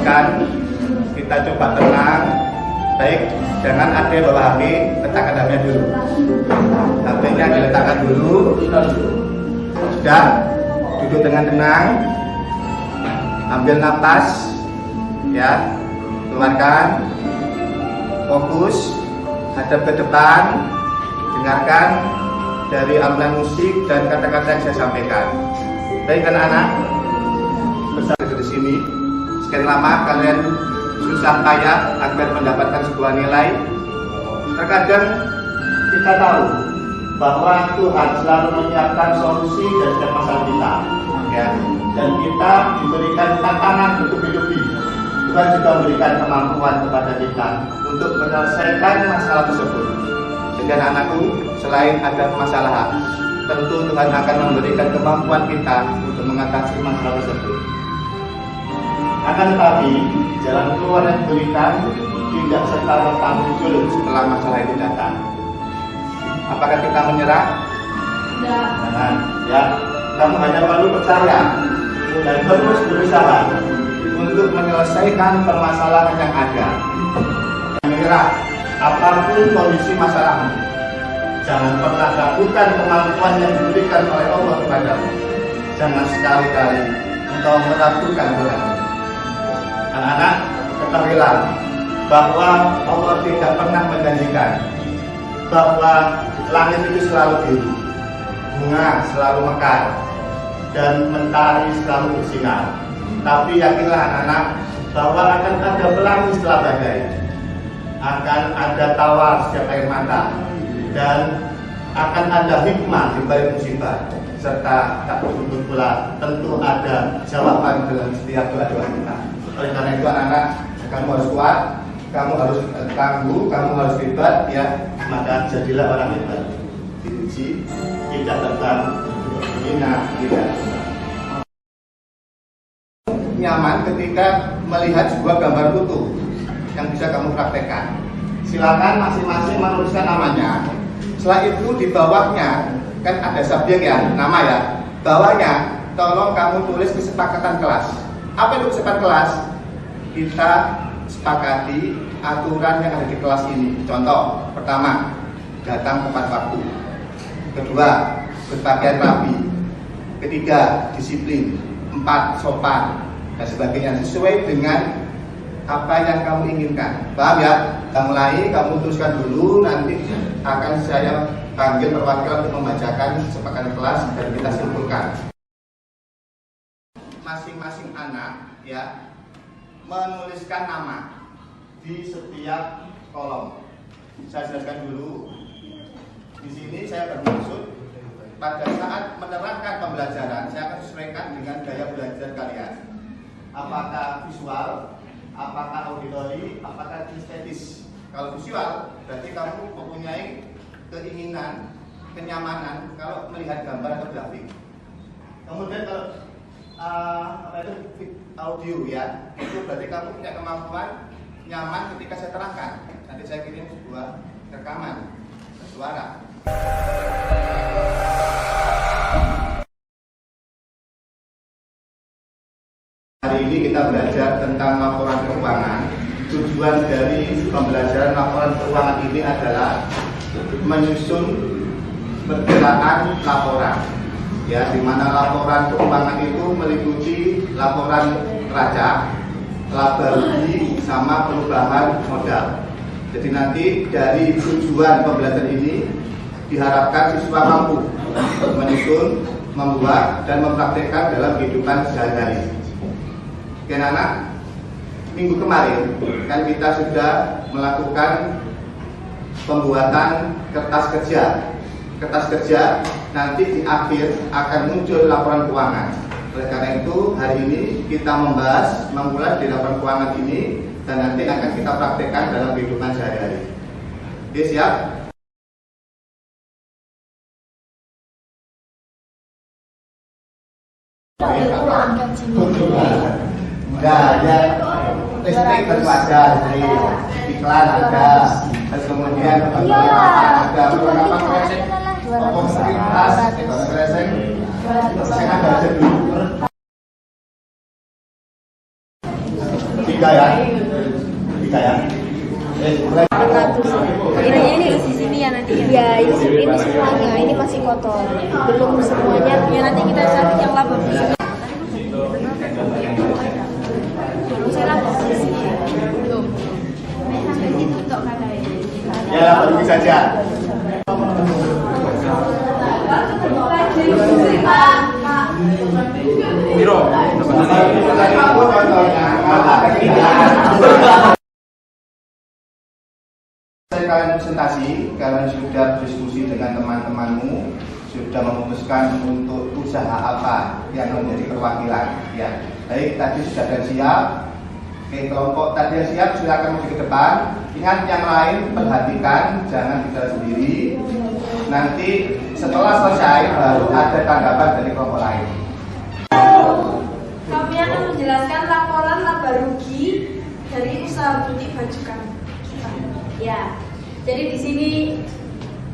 memutuskan kita coba tenang. Baik, jangan ada yang bawa HP, letakkan HP-nya dulu. HP-nya diletakkan dulu. Sudah, duduk dengan tenang. Ambil napas, ya, keluarkan. Fokus, hadap ke depan. Dengarkan dari alunan musik dan kata-kata yang saya sampaikan. Baik anak-anak, bersama dari sini. Sekian lama kalian susah payah agar mendapatkan sebuah nilai. Terkadang kita tahu bahwa Tuhan selalu menyiapkan solusi dari setiap masalah kita, ya. Dan kita diberikan tantangan untuk hidup. Tuhan juga memberikan kemampuan kepada kita untuk menyelesaikan masalah tersebut. Jadi anak-anakku, selain ada permasalahan, tentu Tuhan akan memberikan kemampuan kita untuk mengatasi masalah tersebut. Akan tetapi, jalan keluar yang diberikan tidak serta-merta muncul setelah masalah itu datang. Apakah kita menyerah? Tidak. Jangan, ya. Kamu hanya perlu percaya dan terus berusaha untuk menyelesaikan permasalahan yang ada. Menyerah, apapun kondisi masalahmu. Jangan pernah ragukan kemampuan yang diberikan oleh Allah kepadamu. Jangan sekali-kali engkau meragukan Tuhan. Anak-anak, ketahuilah bahwa Allah tidak pernah menjanjikan bahwa langit itu selalu biru, bunga selalu mekar, dan mentari selalu bersinar. Tapi yakinlah anak-anak bahwa akan ada pelangi setelah badai, akan ada tawar setiap air mata, dan akan ada hikmah di balik musibah, serta tak tertutup pula tentu ada jawaban dalam setiap doa-doa kita. Oleh karena itu anak-anak, kamu harus kuat, kamu harus tangguh, kamu harus hebat, ya. Maka jadilah orang hebat, diuji, tidak terbang, hina, tidak nyaman ketika melihat sebuah gambar utuh yang bisa kamu praktekkan. Silakan masing-masing menuliskan namanya. Setelah itu di bawahnya kan ada subjek ya, nama ya. Bawahnya tolong kamu tulis kesepakatan kelas. Apa itu kesepakatan kelas? Kita sepakati aturan yang ada di kelas ini. Contoh, pertama, datang tepat waktu. Kedua, berpakaian rapi. Ketiga, disiplin. 4, sopan, dan sebagainya, sesuai dengan apa yang kamu inginkan. Paham ya? Kita mulai, kamu tuliskan dulu, nanti akan saya panggil perwakilan untuk membacakan kesepakatan kelas dan kita simpulkan. Masing-masing anak, ya, menuliskan nama di setiap kolom. Saya jelaskan dulu. Di sini saya bermaksud pada saat menerapkan pembelajaran, saya akan sesuaikan dengan gaya belajar kalian. Apakah visual, apakah auditori, apakah kinestetis. Kalau visual, berarti kamu mempunyai keinginan, kenyamanan kalau melihat gambar atau grafik. Kemudian kalau audio, ya, itu berarti kamu punya kemampuan nyaman ketika saya terangkan. Nanti saya kirim sebuah rekaman suara. Hari ini kita belajar tentang laporan keuangan. Tujuan dari pembelajaran laporan keuangan ini adalah menyusun perkiraan laporan, ya, di mana laporan keuangan itu meliputi laporan neraca, laba rugi, sama perubahan modal. Jadi nanti dari tujuan pembelajaran ini diharapkan siswa mampu menyusun, membuat, dan mempraktekkan dalam kehidupan sehari-hari. Oke anak, minggu kemarin kan kita sudah melakukan pembuatan kertas kerja. Kertas kerja nanti di akhir akan muncul laporan keuangan. Oleh karena itu hari ini kita membahas memulai di laporan keuangan ini dan nanti akan kita praktekkan dalam kehidupan sehari-hari. Oke, siap? Ya, listrik tentu ada, iklan ada, terus kemudian ada perlengkapan kresek, topong tas, kresek, saya ada dulu. 3 ya. 3 ya. Mulai. 400. Ini di sini ya nanti ya. Ya, ini semuanya. Ini masih kotor. Belum semuanya. Ya nanti kita cari yang laba di sini. Saya laba di sini. Belum. Sampai situ tok katanya. Ya, laba dulu saja. Biro. Kalian presentasi, kalian sudah berdiskusi dengan teman-temanmu, sudah memutuskan untuk usaha apa yang menjadi perwakilan. Ya, baik tadi sudah ada siap. Oke, kelompok tadi yang siap silakan maju ke depan. Ingat yang lain perhatikan, jangan bicara sendiri. Nanti setelah selesai baru ada tanggapan dari kelompok lain. Kami akan menjelaskan laporan laba rugi dari usaha butik baju kami. Ya, jadi di sini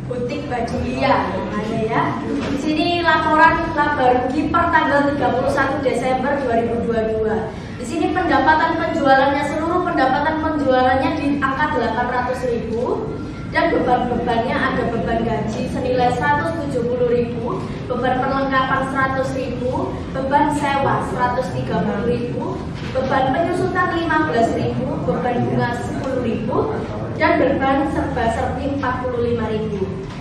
butik baju Lia ada ya. Di sini laporan laba rugi per tanggal 31 Desember 2022. Di sini pendapatan penjualannya, seluruh pendapatan penjualannya di angka 800.000 dan beban-bebannya ada beban gaji senilai 170.000, beban perlengkapan 100.000, beban sewa 130.000, beban penyusutan 15.000, beban bunga 10.000 dan beban serba-serbi 45.000.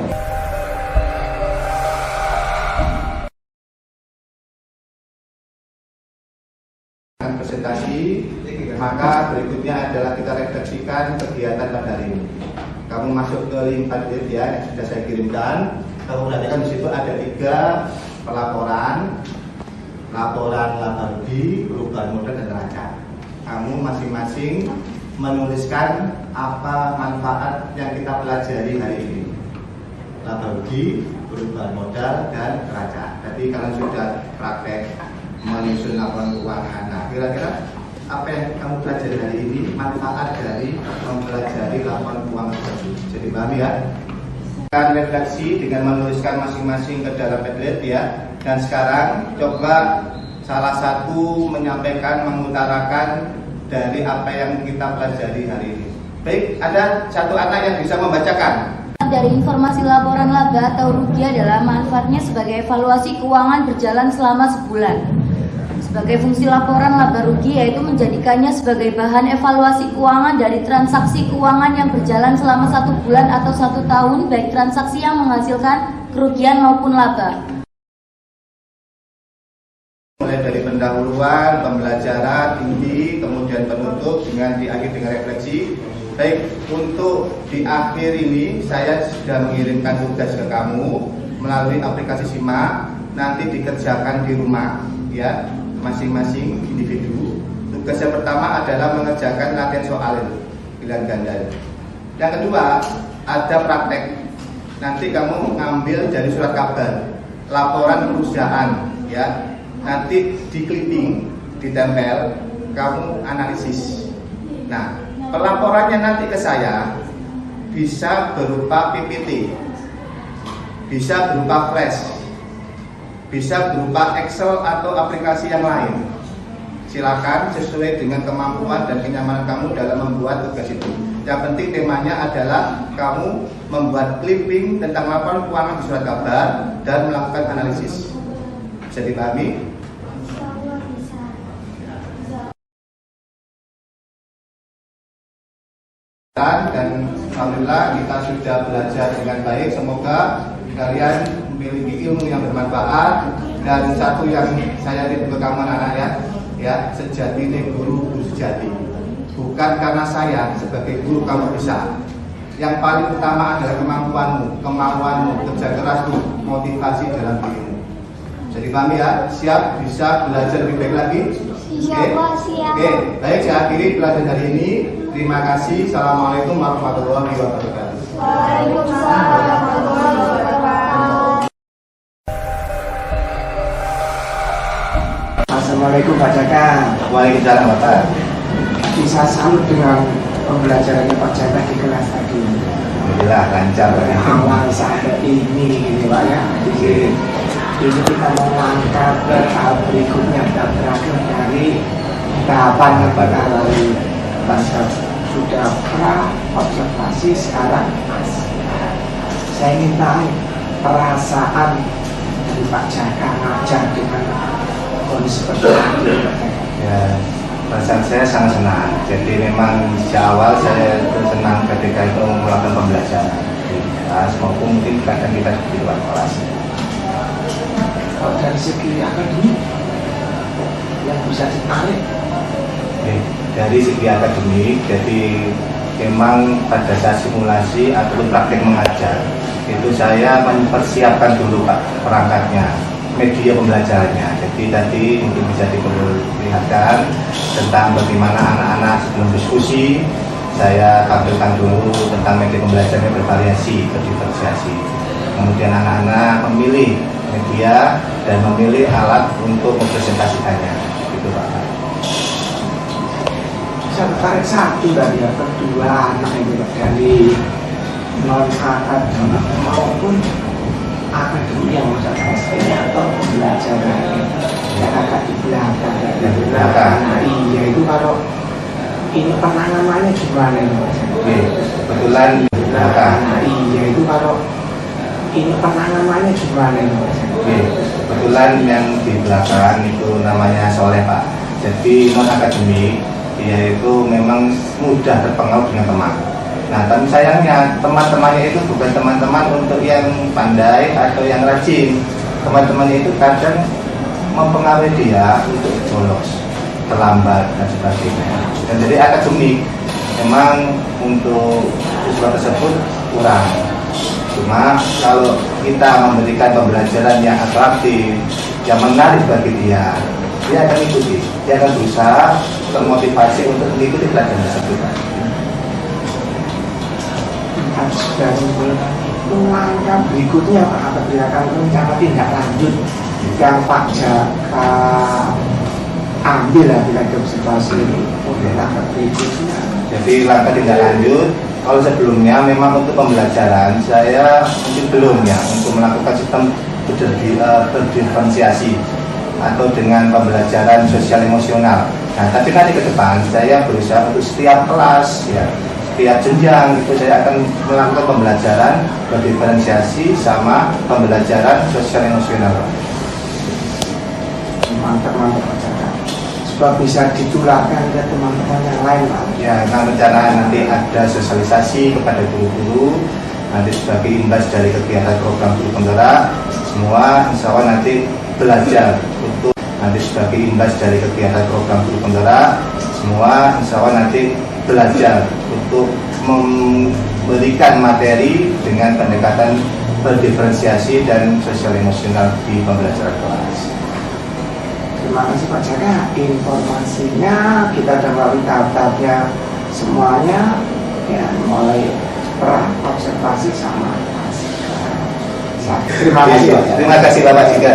Presentasi, maka berikutnya adalah kita refleksikan kegiatan pada hari ini. Kamu masuk ke link Padlet ya yang sudah saya kirimkan. Kamu perhatikan di situ ada 3 pelaporan, laporan laba rugi, perubahan modal dan neraca. Kamu masing-masing menuliskan apa manfaat yang kita pelajari hari ini. Laba rugi, perubahan modal dan neraca. Jadi kalian sudah praktek menyusun laporan keuangan. Nah, kira-kira apa yang kamu pelajari hari ini, manfaat dari mempelajari laporan keuangan tersebut. Jadi paham ya? Akan refleksi dengan menuliskan masing-masing ke dalam Padlet ya. Dan sekarang coba salah satu menyampaikan, mengutarakan dari apa yang kita pelajari hari ini. Baik, ada satu anak yang bisa membacakan. Dari informasi laporan laba atau rugi adalah manfaatnya sebagai evaluasi keuangan berjalan selama sebulan. Sebagai fungsi laporan laba rugi yaitu menjadikannya sebagai bahan evaluasi keuangan dari transaksi keuangan yang berjalan selama 1 bulan atau 1 tahun, baik transaksi yang menghasilkan kerugian maupun laba. Mulai dari pendahuluan, pembelajaran, inti, kemudian penutup dengan diakhiri dengan refleksi. Baik, untuk di akhir ini saya sudah mengirimkan tugas ke kamu melalui aplikasi Simak. Nanti dikerjakan di rumah ya, masing-masing individu. Tugas yang pertama adalah mengerjakan latihan soal pilihan ganda. Yang kedua, ada praktek. Nanti kamu ngambil dari surat kabar, laporan perusahaan ya. Nanti di clipping, ditempel, kamu analisis. Nah, pelaporannya nanti ke saya bisa berupa PPT, bisa berupa flash, bisa berupa Excel atau aplikasi yang lain. Silakan sesuai dengan kemampuan dan kenyamanan kamu dalam membuat tugas itu. Yang penting temanya adalah kamu membuat clipping tentang laporan keuangan di surat kabar dan melakukan analisis. Bisa dipahami? Dan alhamdulillah kita sudah belajar dengan baik. Semoga kalian memiliki ilmu yang bermanfaat. Dan satu yang saya rindu ke kamu anak-anak ya, sejati ini guru sejati. Bukan karena saya sebagai guru kamu bisa. Yang paling utama adalah kemampuanmu, kerja kerasmu, motivasi dalam dirimu. Jadi paham ya, siap bisa belajar lebih baik lagi. Oke, baik saya akhiri pelajaran hari ini. Terima kasih. Assalamualaikum warahmatullahi wabarakatuh. Waalaikumsalam warahmatullahi wabarakatuh. Assalamualaikum Pak Jaka. Waalaikumsalam Bapak. Bisa salut dengan pembelajarannya Pak Jaka di kelas tadi. Alhamdulillah lancar ya. Awal sampai ini Pak ya. Ini kita mau langkah ke tahap berikutnya, tahap terakhir dari tahapan yang kita lalui. Sudah observasi, sekarang saya ingin tahu perasaan dari Pak Jaka ngajar dengan kondisi seperti ini. Ya, perasaan saya sangat senang. Jadi memang sejak awal saya itu senang ketika itu melakukan pembelajaran. Ya, maupun mungkin kadang kita di luar kelas. Kalau dari segi akademik yang bisa ditarik, dari segi akademik, jadi memang pada saat simulasi ataupun praktek mengajar itu saya mempersiapkan dulu Pak perangkatnya, media pembelajarannya. Jadi tadi mungkin bisa diperlihatkan tentang bagaimana anak-anak sebelum diskusi saya tampilkan dulu tentang media pembelajarannya bervariasi, berdiferensiasi. Kemudian anak-anak memilih media dan memilih alat untuk mempresentasikannya, gitu Pak. saya tertarik satu tadi ya, kedua anak ini dari non akademik maupun akademik yang maksudnya SD atau pembelajaran yang agak di belakang. Nah, iya itu kalau ini penanganannya gimana ini? Oke, kebetulan Nah, iya itu kalau ini penanganannya gimana ini? Oke, kebetulan yang di belakang itu namanya Soleh Pak. Jadi non akademik dia itu memang mudah terpengaruh dengan teman. Nah, tapi sayangnya teman-temannya itu bukan teman-teman untuk yang pandai atau yang rajin. Teman-temannya itu kadang mempengaruhi dia untuk bolos, terlambat dan sebagainya. Dan jadi akademik memang untuk siswa tersebut kurang. Cuma kalau kita memberikan pembelajaran yang atraktif, yang menarik bagi dia akan ikuti, dia akan berusaha termotivasi untuk mengikuti pelajaran tersebut. Sudah langkah berikutnya Pak Kapolri akan rencana tindak lanjut yang Pak Jaka ambil lah bila observasi ini untuk langkah berikutnya. Jadi langkah tindak lanjut, kalau sebelumnya memang untuk pembelajaran saya mungkin belum ya untuk melakukan sistem berdiferensiasi atau dengan pembelajaran sosial emosional. Nah, tapi nanti ke depan saya berusaha untuk setiap kelas ya, setiap jenjang itu saya akan melakukan pembelajaran berdiferensiasi sama pembelajaran sosial emosional. Mantap Pak Jaka. Supaya bisa ditularkan ke teman-teman yang lain Pak. Ya, nah rencana nanti ada sosialisasi kepada guru-guru, nanti sebagai imbas dari kegiatan program guru penggerak, semua insya Allah nanti belajar untuk nanti sebagai imbas dari kegiatan program guru penggerak, semua insya Allah nanti belajar untuk memberikan materi dengan pendekatan berdiferensiasi dan sosial emosional di pembelajaran kelas. Terima kasih Pak Jaka, informasinya kita sudah melalui tahap-tahapnya semuanya ya, mulai observasi sama. Terima kasih Pak. Terima kasih Bapak Jika.